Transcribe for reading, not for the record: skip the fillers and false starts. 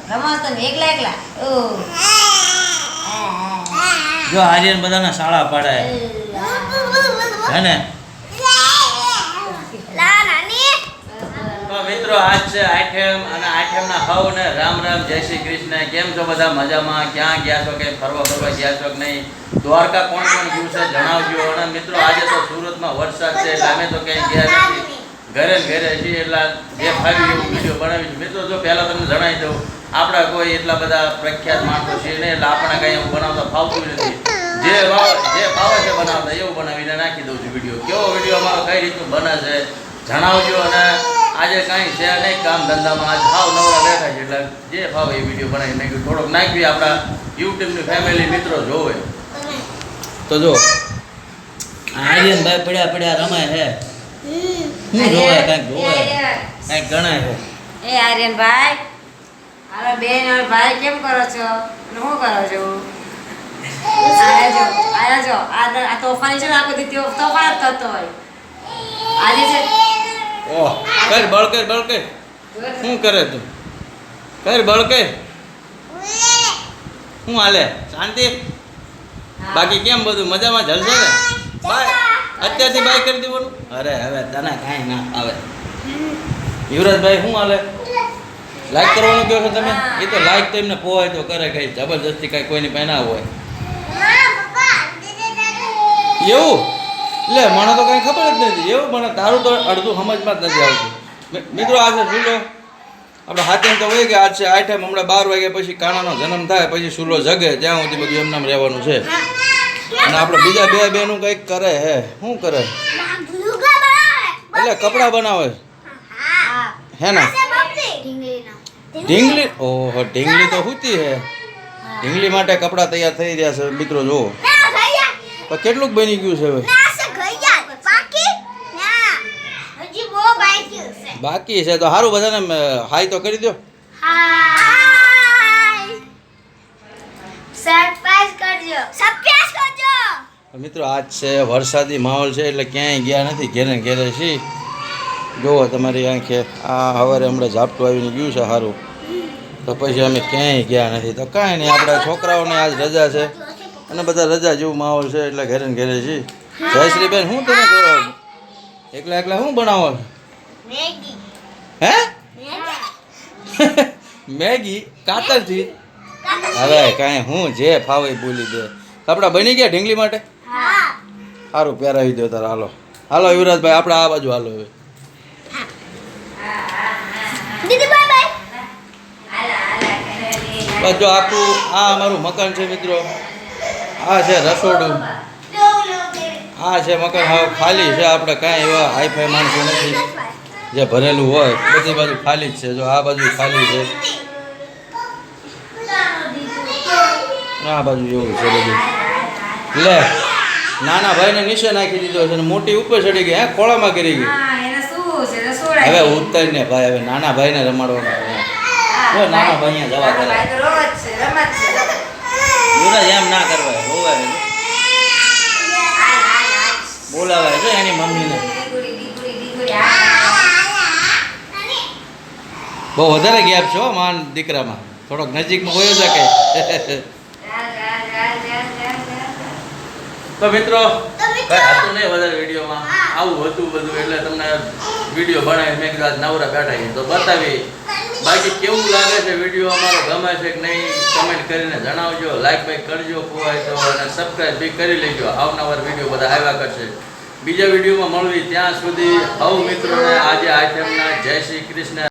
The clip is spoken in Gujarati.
રમો તમે એકલા એકલા ઓ જો આર્યન બધાના શાળા પાડાય હે ને. તો મિત્રો આજ છે આઠમ અને આઠમના હવને રામ રામ જય શ્રી કૃષ્ણ. કેમ છો બધા? મજામાં? ક્યાં ગયા છો? કે ફરવા ગયા છો કે નહીં? દ્વારકા કોણ કોણ ગયું છે જણાવજો. અને મિત્રો આજે તો સુરતમાં વરસાદ છે એટલે અમે તો ક્યાંય ગયા નથી, ઘરે ને ઘરે છીએ. એટલે જે ફાવી એવું વિડીયો બનાવીશું. મિત્રો જો પહેલાં તમને જણાવી દઉં, આપણા કોઈ એટલા બધા પ્રખ્યાત માણસો છે નહીં, એટલે આપણે કંઈ એવું બનાવતા ફાવતું નથી. જે ફાવે છે બનાવતા એવું બનાવીને નાખી દઉં છું વિડીયો. કેવો વિડીયો અમારો કઈ રીતનું બને છે જણાવજો. અને આજે કાંઈ છે નહીં કામ ધંધામાં, આજ ભાવ નવરા બેઠા છે એટલે જે ભાવ એ વિડીયો બનાવી નાખ્યું. થોડોક નાખવી આપણા યુટ્યુબની ફેમિલી મિત્રો જોવે. તો જો આર્યન ભાઈ પડ્યા પડ્યા રમાય હે. શું જોવે? કાંઈક જોવે, કાંઈક ગણાય છે. એ આર્યનભાઈ, હાલો બેન અને ભાઈ કેમ કરો છો? અને શું કરો છો? આયા જો આ તોફાની છે ને, આખો દી તોફાન જ કરતો હોય. આજે છે ઓહ કર બળકે શું કરે તું? કર બળકે શું હાલે? શાંતિ? બાકી કેમ બધું મજામાં? જલસે ને? બાય અત્યારથી બાય કરી દેવાનું. અરે હવે તને કાંઈ ના આવે. યુવરાજભાઈ શું હાલે? લાઈક કરવાનું કહો છો તમે? એ તો લાઈક તો એમને પોવાય તો કરે, કઈ જબરજસ્તી કઈ કોઈની પાસે ના હોય એવું. લે મને તો કઈ ખબર જ નથી એવું. મને તારું તો અડધું સમજમાં જ નથી આવતું. મિત્રો આજે સુલો આપણે હાથે તો હોય કે આજ છે આઠમ. હમણાં 12 વાગ્યા પછી કાણાનો જન્મ થાય પછી સુલો જગે ત્યાં સુધી બધું એમનામ રહેવાનું છે. અને આપણે બીજા બે બેનું કંઈક કરે હે. શું કરે? એટલે કપડાં બનાવે હે ને? ઢીંગલી? ઓહો ઢીંગલી તો હુતી હે. ઢીંગલી માટે કપડાં તૈયાર થઈ રહ્યા છે મિત્રો. જુઓ તો કેટલુંક બની ગયું છે હવે. બાકી છે તો સારું, બધાને હાઈ તો કરી દો. મિત્રો આજ છે વરસાદી માહોલ છે એટલે ક્યાંય ગયા નથી, ઘેરે ને ઘેરે છીએ. જુઓ તમારી આંખે આ સવારે હમણાં ઝાપટું આવીને ગયું છે સારું. તો પછી અમે ક્યાંય ગયા નથી. તો કાંઈ નહીં, આપણા છોકરાઓને આજ રજા છે અને બધા રજા જેવું માહોલ છે એટલે ઘરે ને ઘરે છીએ. જયશ્રીબેન શું તમે કરો? એકલા એકલા શું બનાવો? હે મેગી કાતરથી? હવે કાંઈ હું જે ફાવે બોલી દે. કપડા બની ગયા ઢીંગલી માટે? સારું પહેરાવી દો તારે. હાલો હાલો યુવરાજભાઈ, આપણે આ બાજુ હાલો. હવે બસ જો આખું આ અમારું મકાન છે મિત્રો. આ છે રસોડું, આ છે મકાન. હવે ખાલી છે. આપણે કાંઈ એવા હાઈફાઈ માણસો નથી જે ભરેલું હોય. બધી બાજુ ખાલી જ છે. જો આ બાજુ ખાલી છે, આ બાજુ એવું છે બધું. લે નાના ભાઈને નીચે નાખી દીધો છે ને મોટી ઉપર ચડી ગઈ. હે ખોળામાં કરી ગઈ. હવે ઉતરીને ભાઈ હવે નાના ભાઈને રમાડવાનો. નાના ભાઈ જવા કરે એમ ના કરવા રોવાય બોલાવાય છે એની મમ્મીને. બહુ વધારે ગેપ છો માન દીકરામાં. થોડોક નજીકમાં હોય શકે. તો મિત્રો કઈ હતું નહીં વધારે વિડીયોમાં, આવું હતું બધું એટલે તમને વિડીયો બનાવી મેં કીધું નવરા બેઠા તો બતાવી. બાકી કેવું લાગે છે વિડીયો, અમારો ગમે છે કે નહીં કમેન્ટ કરીને જણાવજો. લાઈક બાઈક કરજો પોવાય તો, અને સબસ્ક્રાઈબ બી કરી લેજો. આવનાર વિડીયો બધા આવ્યા કરશે. બીજા વિડીયોમાં મળવી ત્યાં સુધી હવ મિત્રોને આજે આઠમના જય શ્રી કૃષ્ણ.